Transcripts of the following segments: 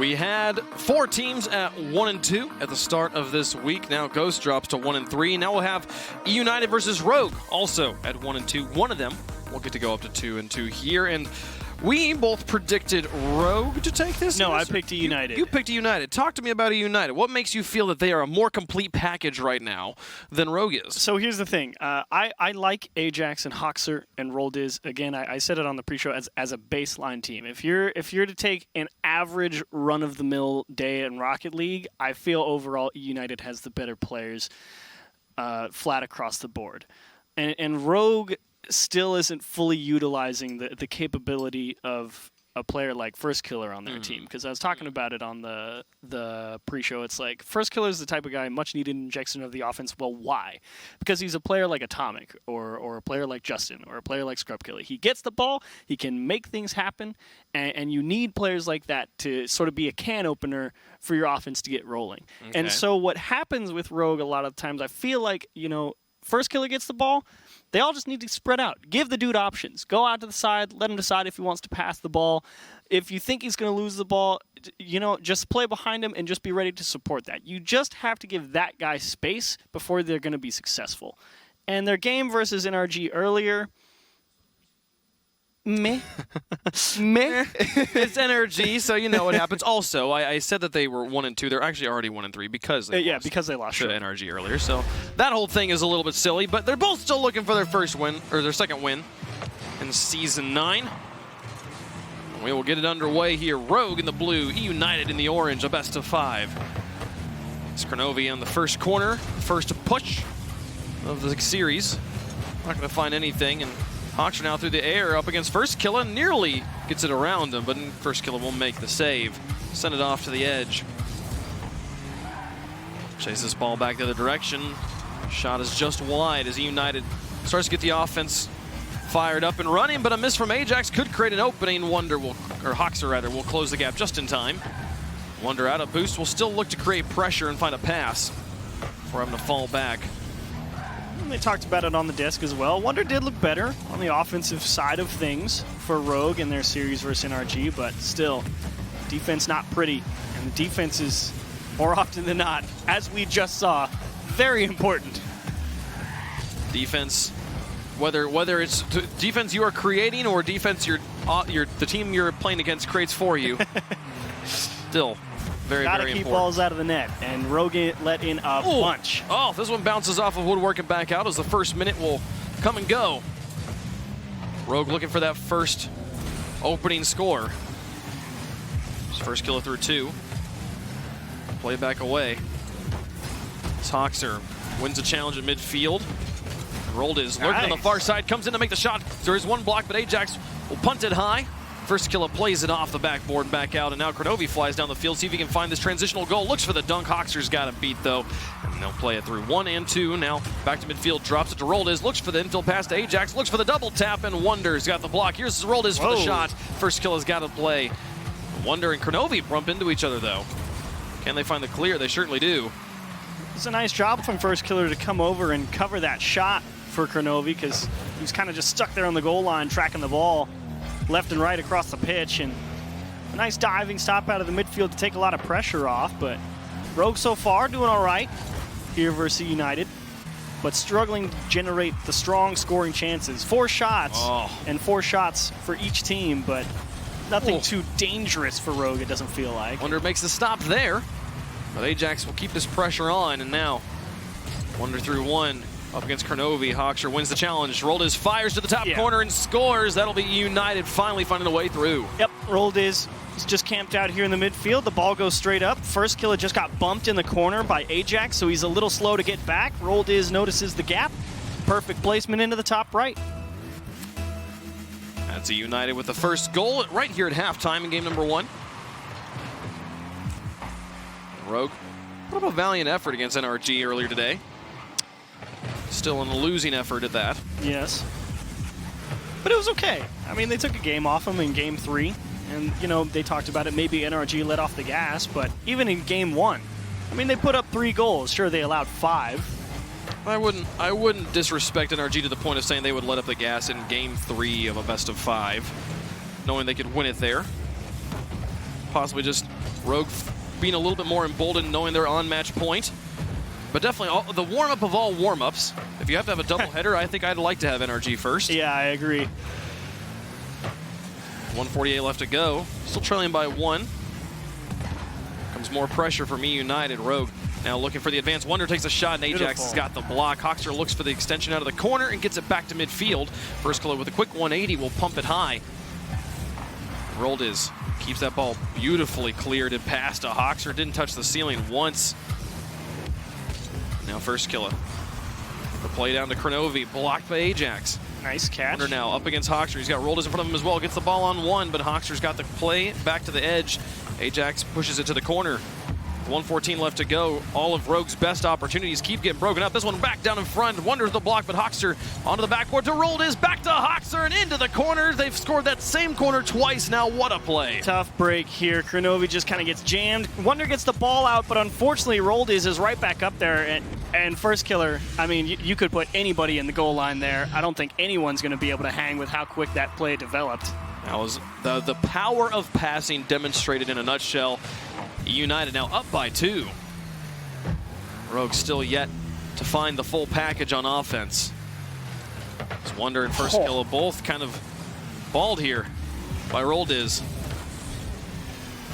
We had 4 teams at 1 and 2 at the start of this week. Now Ghost drops to 1 and 3. Now we'll have EUnited versus Rogue also at 1 and 2. One of them will get to go up to 2 and 2 here. And we both predicted Rogue to take this? No, I picked EUnited. You picked EUnited. Talk to me about EUnited. What makes you feel that they are a more complete package right now than Rogue is? So here's the thing. I like Ajax and Hoxer and Roldiz. Again, I said it on the pre-show as a baseline team. If you're to take an average run-of-the-mill day in Rocket League, I feel overall EUnited has the better players flat across the board. And Rogue still isn't fully utilizing the capability of a player like First Killer on their team. Because I was talking about it on the pre-show. It's like, First Killer is the type of guy, much needed injection of the offense. Well, why? Because he's a player like Atomic, or a player like Justin, or a player like Scrub Killer. He gets the ball, he can make things happen, and you need players like that to sort of be a can opener for your offense to get rolling. Okay. And so what happens with Rogue a lot of times, I feel like, First Killer gets the ball, they all just need to spread out. Give the dude options. Go out to the side, let him decide if he wants to pass the ball. If you think he's going to lose the ball, just play behind him and just be ready to support that. You just have to give that guy space before they're going to be successful. And their game versus NRG earlier, meh. Meh. It's NRG, so you know what happens. Also, I said that they were 1 and 2. They're actually already 1 and 3 because they lost. Because they lost to NRG earlier. So that whole thing is a little bit silly, but they're both still looking for their first win, or their second win in Season 9. We will get it underway here. Rogue in the blue, EUnited in the orange, a best of 5. It's Kronovi on the first corner, first push of the series. Not going to find anything, and Hoxer now through the air up against First Killer, nearly gets it around him, but First Killer won't make the save. Send it off to the edge. Chase this ball back the other direction. Shot is just wide as EUnited starts to get the offense fired up and running, but a miss from Ajax could create an opening. Hoxer will close the gap just in time. Wonder out of boost will still look to create pressure and find a pass before having to fall back. And they talked about it on the desk as well. Wonder did look better on the offensive side of things for Rogue in their series versus NRG, but still, defense not pretty. And the defense is, more often than not, as we just saw, very important. Defense, whether it's defense you are creating or defense the team you're playing against creates for you, still very, very important. Gotta keep balls out of the net, and Rogue let in a bunch. Oh, this one bounces off of Woodwork and back out as the first minute will come and go. Rogue looking for that first opening score. His First Killer through 2. Play back away. Hoxer wins the challenge at midfield. Roldiz lurking on the far side, comes in to make the shot. There is one block, but Ajax will punt it high. First Killer plays it off the backboard and back out, and now Kronovi flies down the field, see if he can find this transitional goal. Looks for the dunk. Hoxer's got him beat, though, and they'll play it through 1 and 2. Now back to midfield, drops it to Roldiz, looks for the infield pass to Ajax, looks for the double tap, and Wonder's got the block. Here's Roldiz for the shot. First Killer's got to play. Wonder and Kronovi bump into each other, though. Can they find the clear? They certainly do. It's a nice job from First Killer to come over and cover that shot for Kronovi, because he was kind of just stuck there on the goal line tracking the ball left and right across the pitch, and a nice diving stop out of the midfield to take a lot of pressure off. But Rogue so far doing all right here versus EUnited, but struggling to generate the strong scoring chances. 4 shots and 4 shots for each team, but nothing too dangerous for Rogue, it doesn't feel like. Wonder makes the stop there, but Ajax will keep this pressure on, and now Wonder through 1. Up against Kronovi, Hoxer wins the challenge. Roldiz fires to the top corner and scores. That'll be EUnited finally finding a way through. Yep, Roldiz is just camped out here in the midfield. The ball goes straight up. First Killer just got bumped in the corner by Ajax, so he's a little slow to get back. Roldiz notices the gap. Perfect placement into the top right. That's EUnited with the first goal right here at halftime in game number 1. Rogue put up a valiant effort against NRG earlier today. Still in a losing effort at that. Yes. But it was okay. I mean, they took a game off them in game 3. And, they talked about it. Maybe NRG let off the gas. But even in game 1, I mean, they put up 3 goals. Sure, they allowed 5. I wouldn't disrespect NRG to the point of saying they would let up the gas in game 3 of a best of 5, knowing they could win it there. Possibly just Rogue being a little bit more emboldened, knowing they're on match point. But definitely the warm-up of all warm-ups. If you have to have a doubleheader, I think I'd like to have NRG first. Yeah, I agree. 148 left to go. Still trailing by 1. Comes more pressure from EUnited. Rogue now looking for the advance. Wonder takes a shot, and Ajax has got the block. Hoxer looks for the extension out of the corner and gets it back to midfield. First Killer with a quick 180 will pump it high. Roldiz keeps that ball beautifully cleared and passed to Hoxer. Didn't touch the ceiling once. Now First Killer. The play down to Kronovi, blocked by Ajax. Nice catch. Wonder now up against Hoxer. He's got Roldiz in front of him as well. Gets the ball on 1, but Hoxer's got the play back to the edge. Ajax pushes it to the corner. 114 left to go. All of Rogue's best opportunities keep getting broken up. This one back down in front. Wonders the block, but Hoxer onto the backboard to Roldiz. Back to Hoxer and into the corner. They've scored that same corner twice now. What a play. Tough break here. Kronovi just kind of gets jammed. Wonder gets the ball out, but unfortunately Roldiz is right back up there. And First Killer, I mean, you could put anybody in the goal line there. I don't think anyone's going to be able to hang with how quick that play developed. That was the power of passing demonstrated in a nutshell. EUnited now up by 2. Rogue still yet to find the full package on offense. It's Wonder and First Killer both kind of balled here by Roldiz.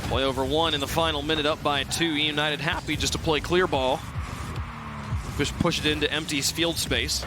Play over 1 in the final minute, up by 2. EUnited happy just to play clear ball. Just push it into empty field space.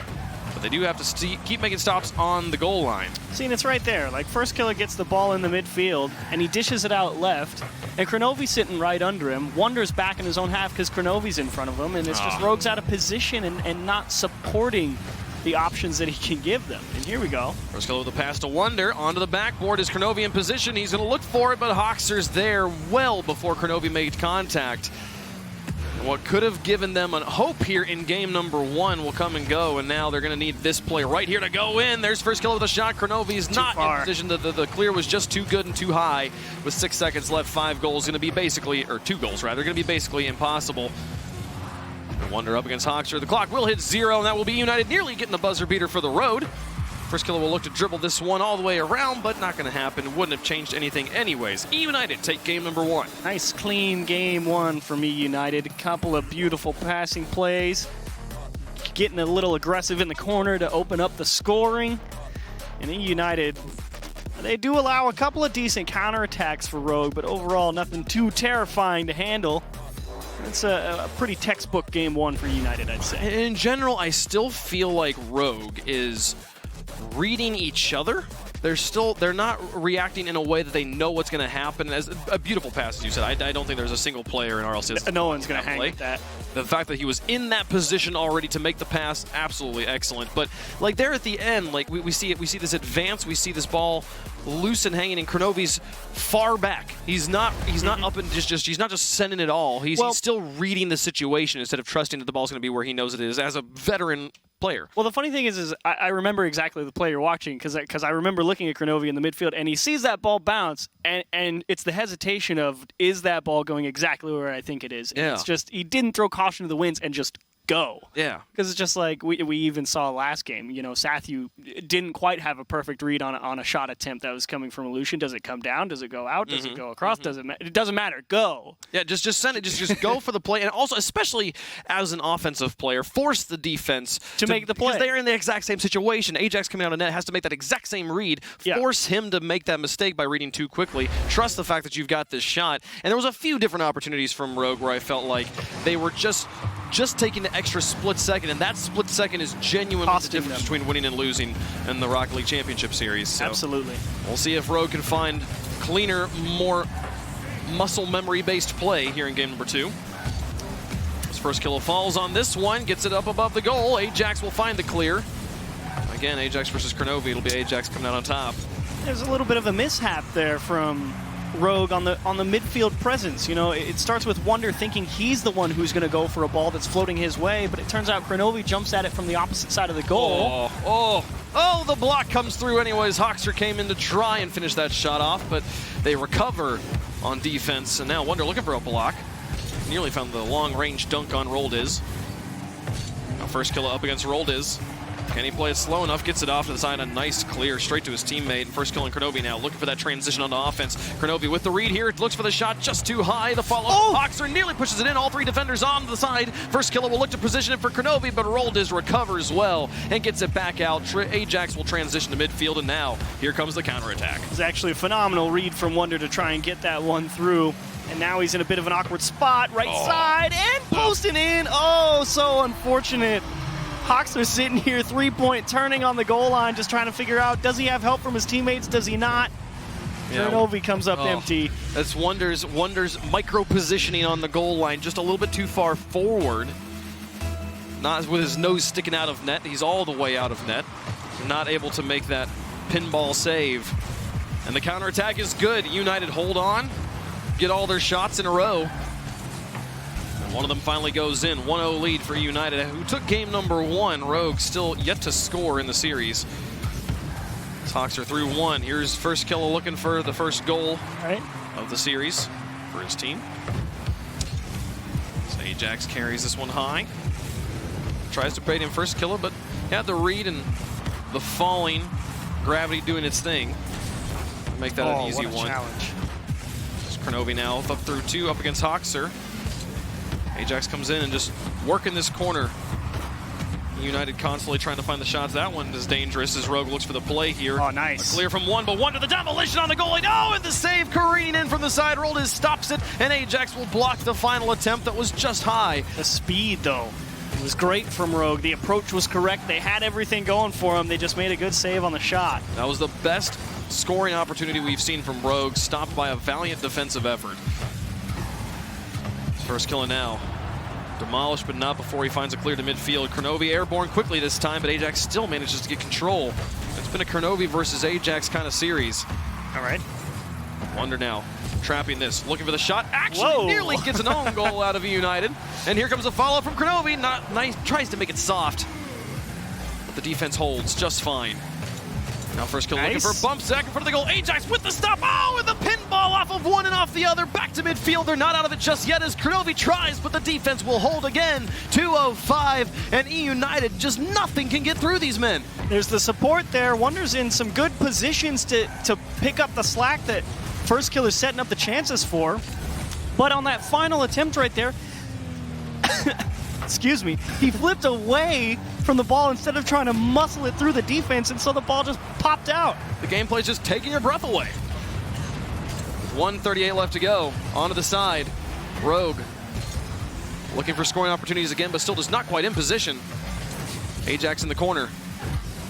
But they do have to keep making stops on the goal line. See, and it's right there. Like, First Killer gets the ball in the midfield, and he dishes it out left. And Kronovi's sitting right under him. Wonder's back in his own half because Kronovi's in front of him. And it's just Rogue's out of position and not supporting the options that he can give them. And here we go. First Killer with the pass to Wonder. Onto the backboard is Kronovi in position. He's going to look for it, but Hoxer's there well before Kronovi made contact. What could have given them a hope here in game number 1 will come and go, and now they're going to need this play right here to go in. There's First Killer with a shot. Kronovi's not in position. The clear was just too good and too high. With 6 seconds left, 5 goals going to be basically, or 2 goals rather, going to be basically impossible. Wonder up against Hoxer. The clock will hit 0, and that will be EUnited nearly getting the buzzer beater for the road. First Killer will look to dribble this one all the way around, but not going to happen. Wouldn't have changed anything anyways. EUnited take game number 1. Nice, clean game 1 from EUnited. A couple of beautiful passing plays. Getting a little aggressive in the corner to open up the scoring. And EUnited, they do allow a couple of decent counterattacks for Rogue, but overall nothing too terrifying to handle. It's a pretty textbook game 1 for EUnited, I'd say. In general, I still feel like Rogue is reading each other. They're not reacting in a way that they know what's going to happen. As a beautiful pass, as you said. I don't think there's a single player in RLCS. No one's going to hang with that. The fact that he was in that position already to make the pass, absolutely excellent. But like there at the end, like we see it. We see this advance. We see this ball loose and hanging, and Kronovi's far back. He's not up and just he's not just sending it all. He's still reading the situation instead of trusting that the ball's going to be where he knows it is as a veteran player. Well, the funny thing is I remember exactly the play you're watching because I remember looking at Kronovi in the midfield, and he sees that ball bounce, and it's the hesitation of, is that ball going exactly where I think it is? And yeah. It's just, he didn't throw caution to the winds and just go. Yeah. Because it's just like we even saw last game. You know, Sathu didn't quite have a perfect read on a shot attempt that was coming from Illusion. Does it come down? Does it go out? Does it go across? It doesn't matter. Go. Yeah, just send it. Just go for the play. And also, especially as an offensive player, force the defense to make the play. Because they're in the exact same situation. Ajax coming out of net has to make that exact same read. Force him to make that mistake by reading too quickly. Trust the fact that you've got this shot. And there was a few different opportunities from Rogue where I felt like they were just taking the extra split second, and that split second is genuinely the difference between winning and losing in the Rocket League Championship Series. So absolutely. We'll see if Rogue can find cleaner, more muscle memory-based play here in game number 2. His First Killer falls on this one, gets it up above the goal. Ajax will find the clear. Again, Ajax versus Kronovi. It'll be Ajax coming out on top. There's a little bit of a mishap there from Rogue on the midfield presence. You know, it starts with Wonder thinking he's the one who's going to go for a ball that's floating his way, but it turns out Kronovi jumps at it from the opposite side of the goal. Oh, the block comes through anyways. Hoxer came in to try and finish that shot off, but they recover on defense, and now Wonder looking for a block. Nearly found the long-range dunk on Roldiz. Now First Killer up against Roldiz. Can he play it slow enough? Gets it off to the side. A nice clear straight to his teammate. First kill on Kronovi now. Looking for that transition onto offense. Kronovi with the read here. Looks for the shot just too high. The follow. Oh! Hoxer nearly pushes it in. All three defenders on the side. First killer will look to position it for Kronovi, but Roldiz recovers well and gets it back out. Ajax will transition to midfield, and now here comes the counterattack. It's actually a phenomenal read from Wunder to try and get that one through. And now he's in a bit of an awkward spot. Right side and posting in. Oh, so unfortunate. Hoxer sitting here, 3-point turning on the goal line, just trying to figure out, does he have help from his teammates? Does he not? Kronovi comes up empty. That's Wonder's micro positioning on the goal line, just a little bit too far forward. Not with his nose sticking out of net. He's all the way out of net. Not able to make that pinball save. And the counterattack is good. United hold on, get all their shots in a row. One of them finally goes in. 1-0 lead for United, who took game number 1. Rogue still yet to score in the series. Hoxer through 1. Here's first killer looking for the first goal of the series for his team. So Ajax carries this one high. Tries to bait him first killer, but had the read and the falling, gravity doing its thing. Make that an easy one. Challenge. Kronovi now up through 2 up against Hoxer. Ajax comes in and just working this corner. United constantly trying to find the shots. That one is dangerous as Rogue looks for the play here. Oh, nice. A clear from 1, but 1 to the demolition on the goalie. Oh, and the save careening in from the side. Roldiz stops it, and Ajax will block the final attempt that was just high. The speed, though, it was great from Rogue. The approach was correct. They had everything going for them. They just made a good save on the shot. That was the best scoring opportunity we've seen from Rogue, stopped by a valiant defensive effort. First killer now. Demolished, but not before he finds a clear to midfield. Kronovi airborne quickly this time, but Ajax still manages to get control. It's been a Kronovi versus Ajax kind of series. All right. Wunder now trapping this, looking for the shot. Actually, nearly gets an own goal out of United. And here comes a follow from Kronovi. Not nice, tries to make it soft, but the defense holds just fine. Now first kill looking for a bump sack in front of the goal. Ajax with the stop. Oh, and the pinball off of one and off the other. Back to midfield. They're not out of it just yet as Kronovi tries, but the defense will hold again. 2:05, and EUnited, just nothing can get through these men. There's the support there. Wonder's in some good positions to pick up the slack that first killer's setting up the chances for. But on that final attempt right there, excuse me, he flipped away from the ball instead of trying to muscle it through the defense, and so the ball just popped out. The gameplay's just taking your breath away. 1:38 left to go. Onto the side. Rogue looking for scoring opportunities again, but still just not quite in position. Ajax in the corner.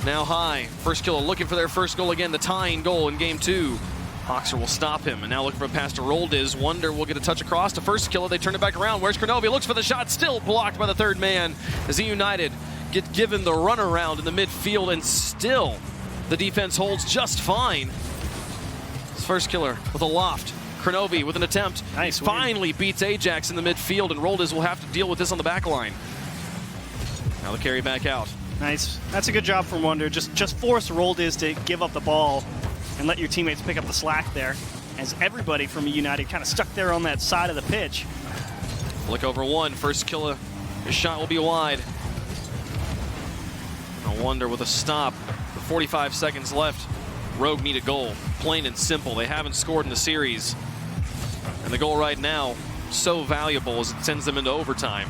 Now high. First killer looking for their first goal again, the tying goal in game 2. Hoxer will stop him, and now looking for a pass to Roldiz. Wunder will get a touch across to first killer. They turn it back around. Where's Kronovi? Looks for the shot, still blocked by the third man. As EUnited get given the runaround in the midfield, and still the defense holds just fine. First killer with a loft. Kronovi with an attempt. Nice. Finally beats Ajax in the midfield, and Roldiz will have to deal with this on the back line. Now the carry back out. Nice. That's a good job from Wunder. Just force Roldiz to give up the ball and let your teammates pick up the slack there, as everybody from EUnited kind of stuck there on that side of the pitch. Flick over 1. First killer. His shot will be wide. No Wunder with a stop. With 45 seconds left. Rogue need a goal. Plain and simple. They haven't scored in the series. And the goal right now, so valuable as it sends them into overtime.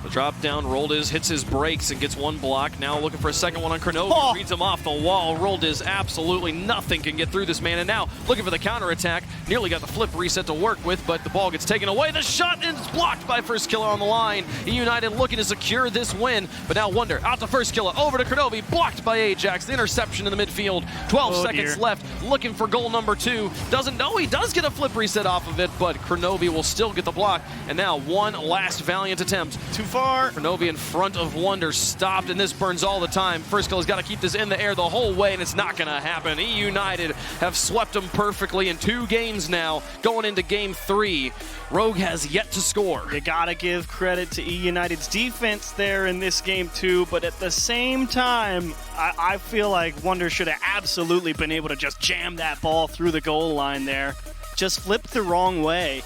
The drop down, Roldiz hits his brakes and gets one block. Now looking for a second one on Kronovi. Reads him off the wall. Roldiz, absolutely nothing can get through this man. And now looking for the counterattack. Nearly got the flip reset to work with, but the ball gets taken away. The shot is blocked by first killer on the line. EUnited looking to secure this win, but now Wunder out to first killer. Over to Kronovi, blocked by Ajax. The interception in the midfield. 12 seconds left. Looking for goal number 2. Doesn't know he does get a flip reset off of it, but Kronovi will still get the block. And now one last valiant attempt. Too far. Kronovi in front of Wunder, stopped, and this burns all the time. First killer's got to keep this in the air the whole way, and it's not going to happen. EUnited have swept them perfectly in 2 games now, going into game 3. Rogue has yet to score. You got to give credit to EUnited's defense there in this game too, but at the same time, I feel like Wunder should have absolutely been able to just jam that ball through the goal line there. Just flipped the wrong way.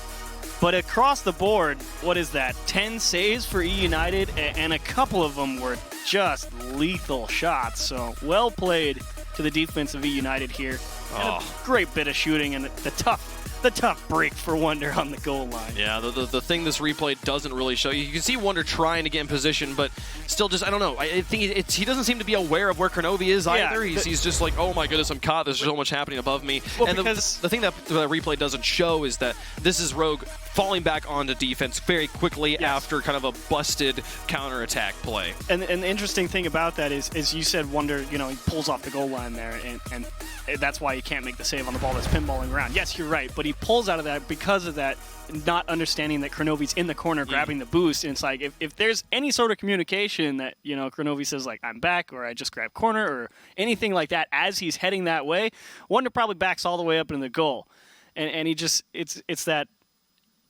But across the board, what is that? 10 saves for EUnited, and a couple of them were just lethal shots. So well played to the defense of EUnited here. And a great bit of shooting and the tough break for Wonder on the goal line. Yeah, the thing this replay doesn't really show you. You can see Wonder trying to get in position, but still just, I don't know. I think he doesn't seem to be aware of where Kronovi is either. He's just like, oh my goodness, I'm caught. There's so much happening above me. Well, and the thing that the replay doesn't show is that this is Rogue falling back onto defense very quickly after kind of a busted counterattack play. And the interesting thing about that is you said Wonder, he pulls off the goal line there, and that's why he can't make the save on the ball that's pinballing around. Yes, you're right, but he pulls out of that because of that not understanding that Kronovi's in the corner grabbing the boost. And it's like, if there's any sort of communication that, Kronovi says, like, I'm back, or I just grabbed corner, or anything like that as he's heading that way, Wonder probably backs all the way up into the goal. And he just, it's that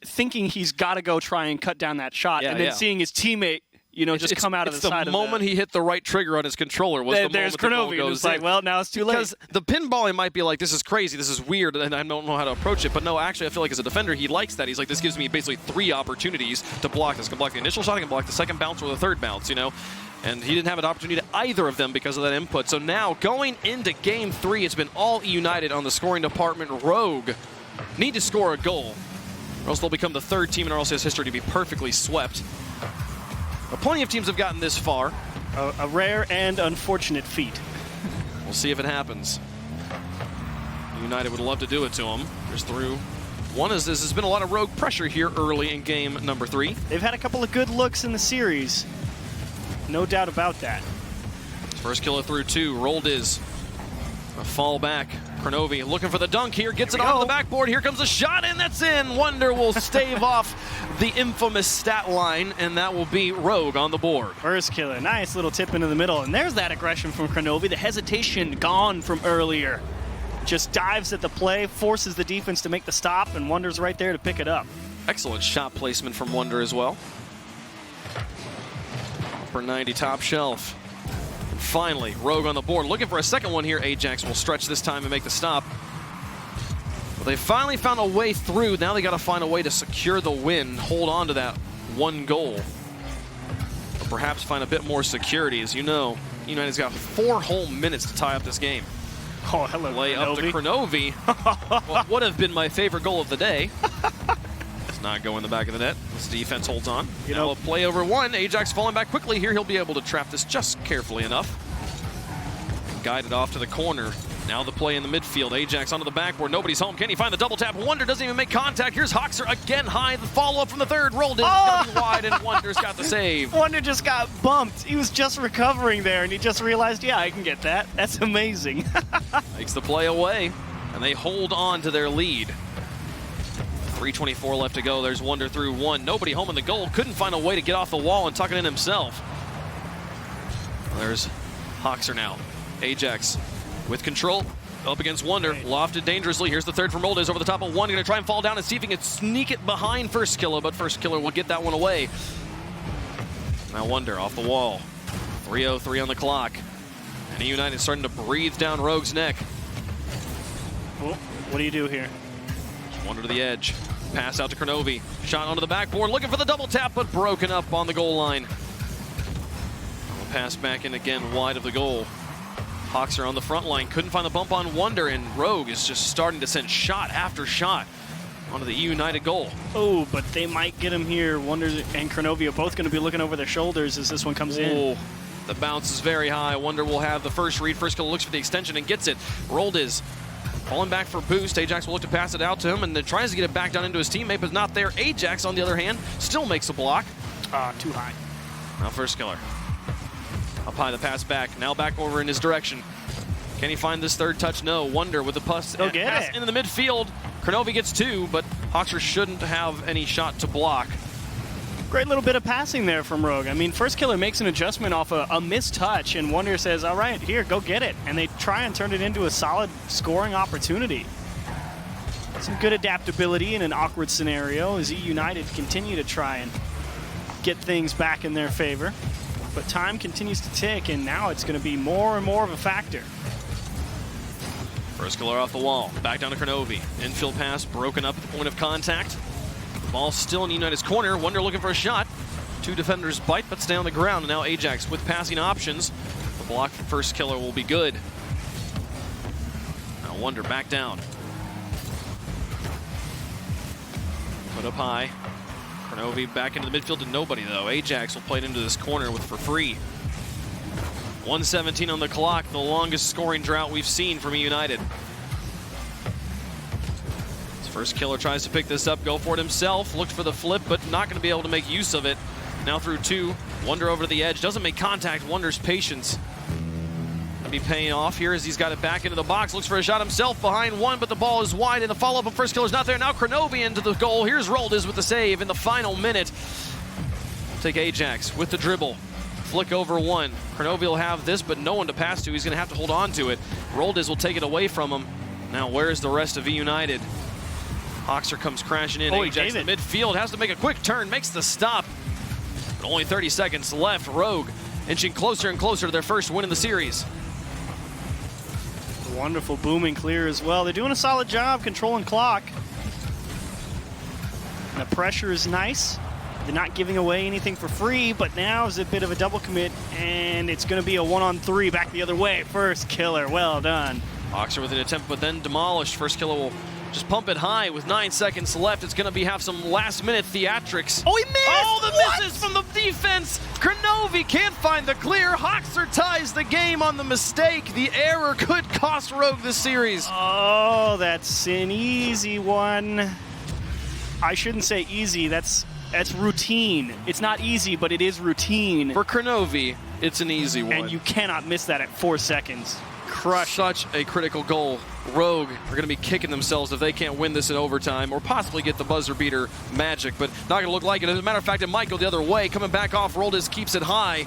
thinking he's got to go try and cut down that shot, and then seeing his teammate just come out of the side of the moment he hit the right trigger on his controller was the moment the goal goes it's like, well, now it's too late. Because the pinballing might be like, this is crazy, this is weird, and I don't know how to approach it. But no, actually, I feel like as a defender, he likes that. He's like, this gives me basically 3 opportunities to block this. I can block the initial shot, I can block the second bounce or the third bounce, And he didn't have an opportunity to either of them because of that input. So now, going into Game 3, it's been all EUnited on the scoring department. Rogue need to score a goal, or else they'll become the 3rd team in RLCS history to be perfectly swept. But plenty of teams have gotten this far. A rare and unfortunate feat. We'll see if it happens. EUnited would love to do it to them. There's through. One is this has been a lot of Rogue pressure here early in game number 3. They've had a couple of good looks in the series. No doubt about that. First killer through 2. Rolled is a fall back. Kronovi looking for the dunk here, gets it onto the backboard. Here comes a shot, and that's in. Wonder will stave off the infamous stat line, and that will be Rogue on the board. First killer, nice little tip into the middle, and there's that aggression from Kronovi. The hesitation gone from earlier. Just dives at the play, forces the defense to make the stop, and Wonder's right there to pick it up. Excellent shot placement from Wonder as well. Upper 90 top shelf. Finally, Rogue on the board. Looking for a second one here. Ajax will stretch this time and make the stop. But they finally found a way through. Now they got to find a way to secure the win, hold on to that 1 goal. Or perhaps find a bit more security. As you know, EUnited's got 4 whole minutes to tie up this game. Oh, hello, Lay up to Kronovi. What would have been my favorite goal of the day. It's not going in the back of the net. This defense holds on. Now a play over 1. Ajax falling back quickly here. He'll be able to trap this just carefully enough. Guided off to the corner. Now the play in the midfield. Ajax onto the backboard. Nobody's home. Can he find the double tap? Wonder doesn't even make contact. Here's Hoxer again high. The follow-up from the 3rd. Rolled in. Gonna be wide, and Wonder's got the save. Wonder just got bumped. He was just recovering there, and he just realized, yeah, I can get that. That's amazing. Makes the play away, and they hold on to their lead. 3:24 left to go. There's Wonder through 1. Nobody home in the goal. Couldn't find a way to get off the wall and tuck it in himself. There's Hoxer now. Ajax with control. Up against Wonder. Lofted dangerously. Here's the 3rd from Roldes over the top of 1. Going to try and fall down and see if he can sneak it behind First Killer, but First Killer will get that one away. Now Wonder off the wall. 3:03 on the clock. And EUnited starting to breathe down Rogue's neck. Well, what do you do here? Wonder to the edge. Pass out to Kronovi. Shot onto the backboard. Looking for the double tap, but broken up on the goal line. We'll pass back in again wide of the goal. Hoxer on the front line. Couldn't find the bump on Wonder, and Rogue is just starting to send shot after shot onto the EUnited goal. Oh, but they might get him here. Wonder and Kronovi are both going to be looking over their shoulders as this one comes in. The bounce is very high. Wonder will have the first read. First killer looks for the extension and gets it. Rolled is falling back for boost. Ajax will look to pass it out to him, and then tries to get it back down into his teammate, but not there. Ajax, on the other hand, still makes a block. Too high. Now First killer. Up high, the pass back. Now back over in his direction. Can he find this 3rd touch? No. Wonder with the pass into the midfield. Kronovi gets 2, but Hoxer shouldn't have any shot to block. Great little bit of passing there from Rogue. I mean, First killer makes an adjustment off a missed touch, and Wonder says, all right, here, go get it. And they try and turn it into a solid scoring opportunity. Some good adaptability in an awkward scenario as EUnited continue to try and get things back in their favor. But time continues to tick, and now it's going to be more and more of a factor. First killer off the wall. Back down to Kronovi. Infield pass broken up at the point of contact. Ball still in United's corner. Wonder looking for a shot. Two defenders bite, but stay on the ground. And now Ajax with passing options. The block from First Killer will be good. Now Wonder back down. Put up high. Kronovi back into the midfield to nobody, though. Ajax will play it into this corner with for free. 1:17 on the clock, the longest scoring drought we've seen from EUnited. First Killer tries to pick this up, go for it himself. Looked for the flip, but not going to be able to make use of it. Now through two. Wonder over to the edge. Doesn't make contact. Wonder's patience going to be paying off here as he's got it back into the box. Looks for a shot himself behind one, but the ball is wide, and the follow-up of First Killer's not there. Now Kronovi into the goal. Here's Roldiz with the save in the final minute. Take Ajax with the dribble. Flick over one. Kronovi will have this, but no one to pass to. He's going to have to hold on to it. Roldiz will take it away from him. Now where's the rest of EUnited? Hoxer comes crashing in. Ajax in the midfield, has to make a quick turn, makes the stop. But only 30 seconds left. Rogue inching closer and closer to their first win in the series. Wonderful booming clear as well. They're doing a solid job controlling clock. And the pressure is nice. They're not giving away anything for free, but now is a bit of a double commit, and it's going to be a 1-on-3 back the other way. First Killer, well done. Hoxer with an attempt, but then demolished. First Killer will just pump it high with 9 seconds left. It's going to have some last-minute theatrics. Oh, he missed! Oh, the misses from the defense. Kronovi can't find the clear. Hoxer ties the game on the mistake. The error could cost Rogue this series. Oh, that's an easy one. I shouldn't say easy. That's routine. It's not easy, but it is routine. For Kronovi, it's an easy one. And you cannot miss that at 4 seconds. Crush. Such a critical goal. Rogue are going to be kicking themselves if they can't win this in overtime or possibly get the buzzer beater magic, but not going to look like it. As a matter of fact, it might go the other way. Coming back off, Roldiz keeps it high.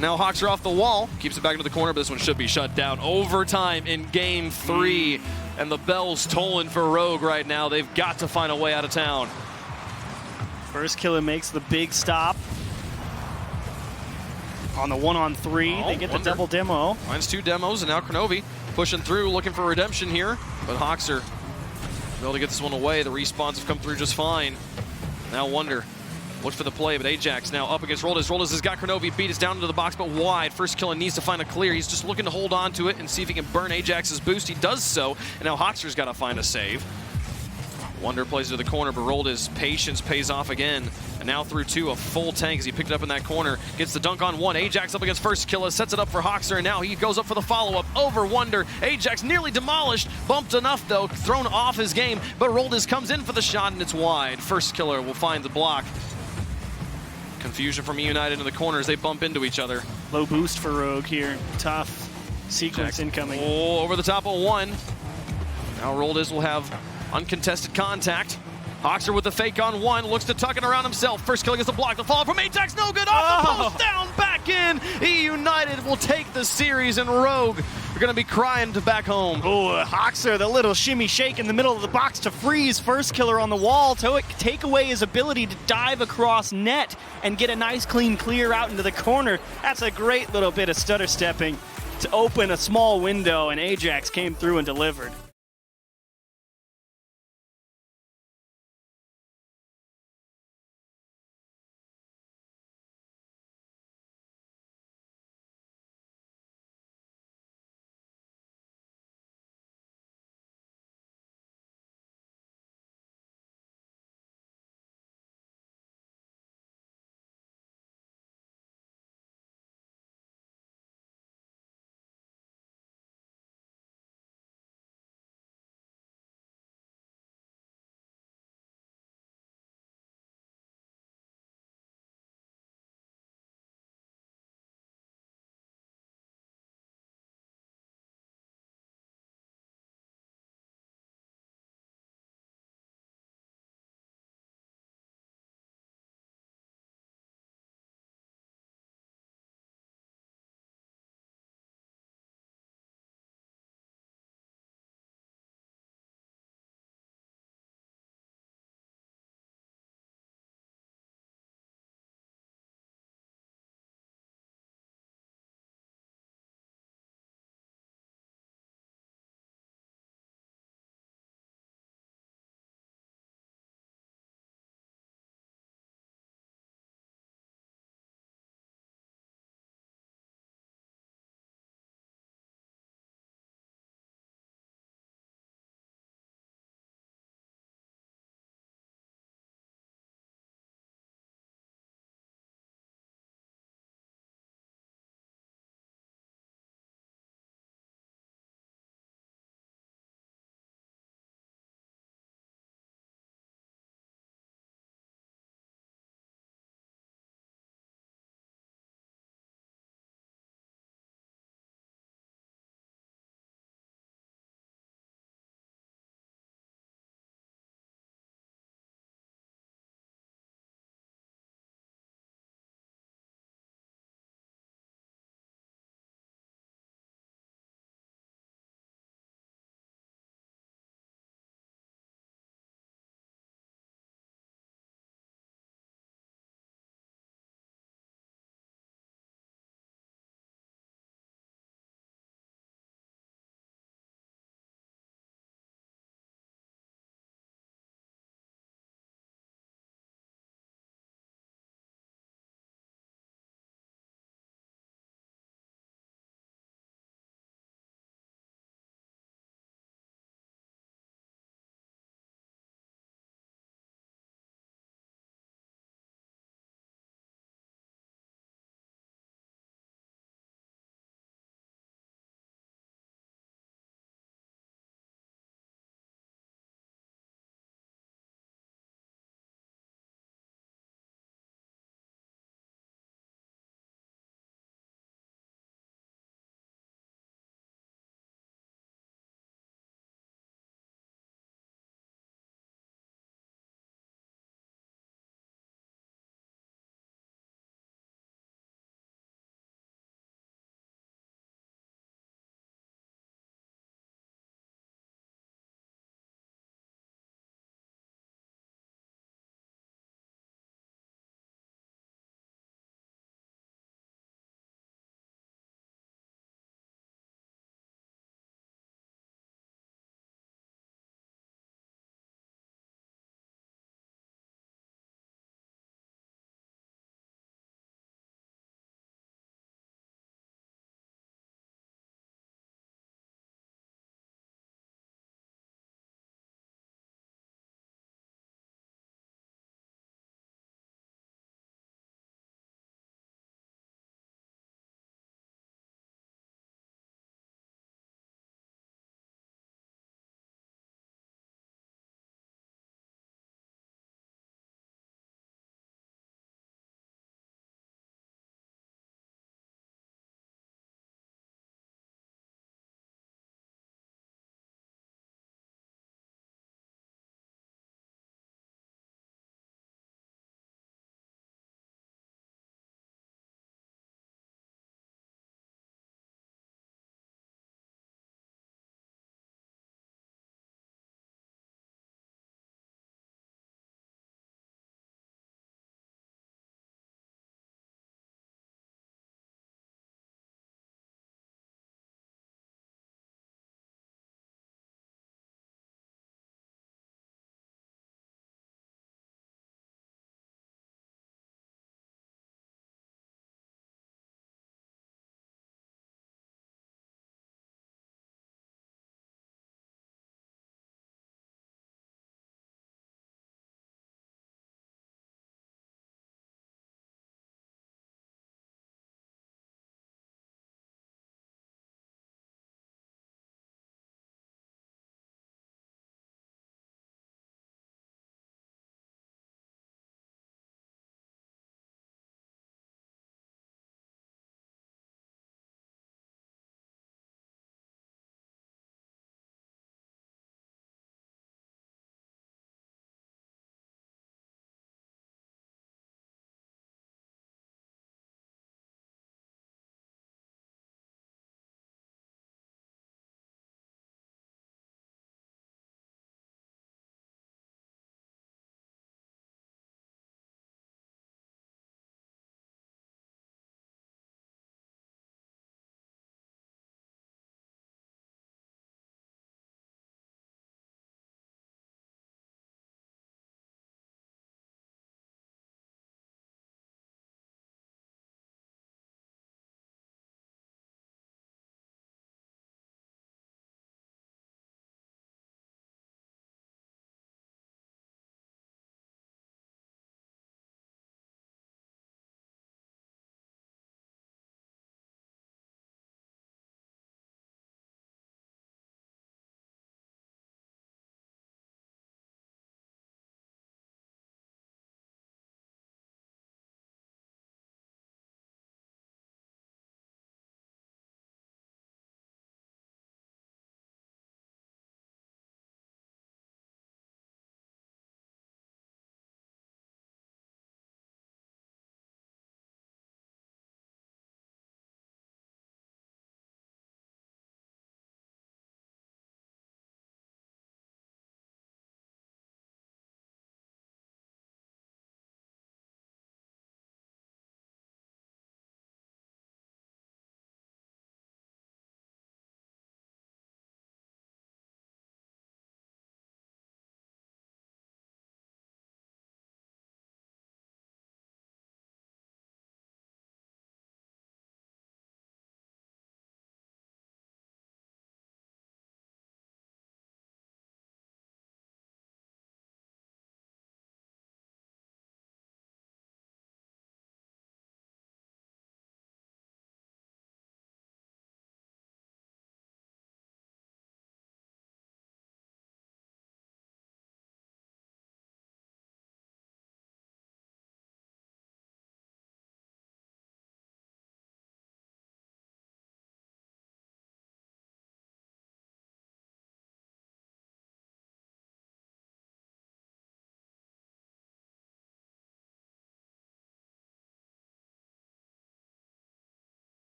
Now Hoxer off the wall, keeps it back into the corner, but this one should be shut down. Overtime in game 3, and the bell's tolling for Rogue right now. They've got to find a way out of town. First Killer makes the big stop. On the 1-on-3, they get the double demo. Finds 2 demos, and now Kronovi pushing through, looking for redemption here. But Hoxer able to get this one away. The respawns have come through just fine. Now Wonder look for the play, but Ajax now up against Roldiz. Roldiz has got Kronovi beat. It's down into the box, but wide. First Killer needs to find a clear. He's just looking to hold on to it and see if he can burn Ajax's boost. He does so, and now Hoxer's got to find a save. Wonder plays it to the corner, but Roldiz patience pays off again. And now through 2, a full tank as he picked it up in that corner. Gets the dunk on 1. Ajax up against First Killer, sets it up for Hoxer, and now he goes up for the follow-up over Wonder. Ajax nearly demolished, bumped enough though, thrown off his game, but Roldiz comes in for the shot and it's wide. First Killer will find the block. Confusion from EUnited in the corner as they bump into each other. Low boost for Rogue here. Tough sequence incoming. Oh, over the top of 1. Now Roldiz will have uncontested contact. Hoxer with the fake on 1, looks to tuck it around himself. First Killer gets the block. The follow from Ajax, no good. Off the post, down, back in. EUnited will take the series, and Rogue are going to be crying to back home. Oh, Hoxer, the little shimmy shake in the middle of the box to freeze First Killer on the wall. To take away his ability to dive across net and get a nice clean clear out into the corner. That's a great little bit of stutter stepping to open a small window, and Ajax came through and delivered.